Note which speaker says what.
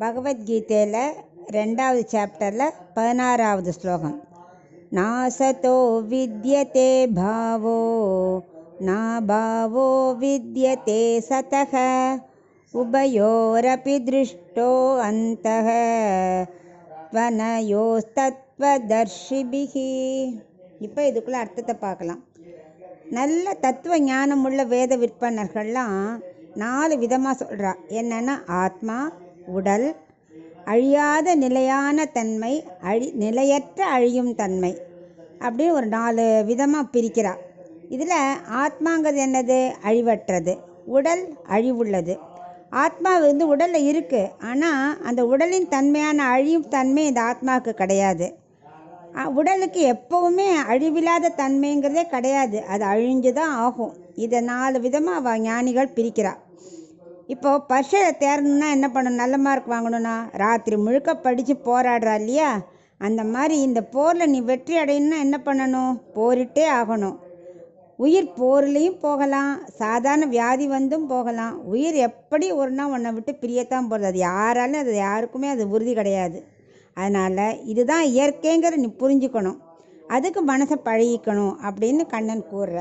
Speaker 1: பகவத்கீதையில் 2வது சாப்டரில் 16வது ஸ்லோகம். நாசதோ வித்யதே பாவோ நாபாவோ வித்யதே சதஹ உபயோரபி திருஷ்டோ அந்தஹ த்வனயோஸ்தத்வதர்ஷிபிஹி. இப்போ இதுக்குள்ளே அர்த்தத்தை பார்க்கலாம். நல்ல தத்துவ ஞானமுள்ள வேத விற்பனர்கள்லாம் 4 விதமாக சொல்கிறா. என்னென்னா ஆத்மா, உடல், அழியாத நிலையான தன்மை, நிலையற்ற அழியும் தன்மை, அப்படின்னு ஒரு 4 விதமாக பிரிக்கிறா. இதில் ஆத்மாங்கிறது என்னது? அழிவற்றது. உடல் அழிவுள்ளது. ஆத்மா உடலில் இருக்குது, ஆனால் அந்த உடலின் தன்மையான அழியும் தன்மை இந்த ஆத்மாவுக்கு கிடையாது. உடலுக்கு எப்போவுமே அழிவில்லாத தன்மைங்கிறதே கிடையாது, அது அழிஞ்சு தான் ஆகும். இதை 4 விதமாக ஞானிகள் பிரிக்கிறா. இப்போது பரீட்சையில் தேரணுன்னா என்ன பண்ணணும்? நல்ல மார்க் வாங்கணும்னா ராத்திரி முழுக்க படித்து போராடுறா இல்லையா? அந்த மாதிரி இந்த போரில் நீ வெற்றி அடையணும்னா என்ன பண்ணணும்? போரிட்டே ஆகணும். உயிர் போர்லேயும் போகலாம், சாதாரண வியாதி வந்தும் போகலாம். உயிர் எப்படி ஒரு நாள் உன்னை விட்டு பிரியத்தான் போகிறது. அது யாராலும் அது யாருக்குமே அது உறுதி கிடையாது. அதனால் இதுதான் இயற்கைங்கிற நீ புரிஞ்சுக்கணும். அதுக்கு மனசை பழகிக்கணும் அப்படின்னு கண்ணன் கூறுற.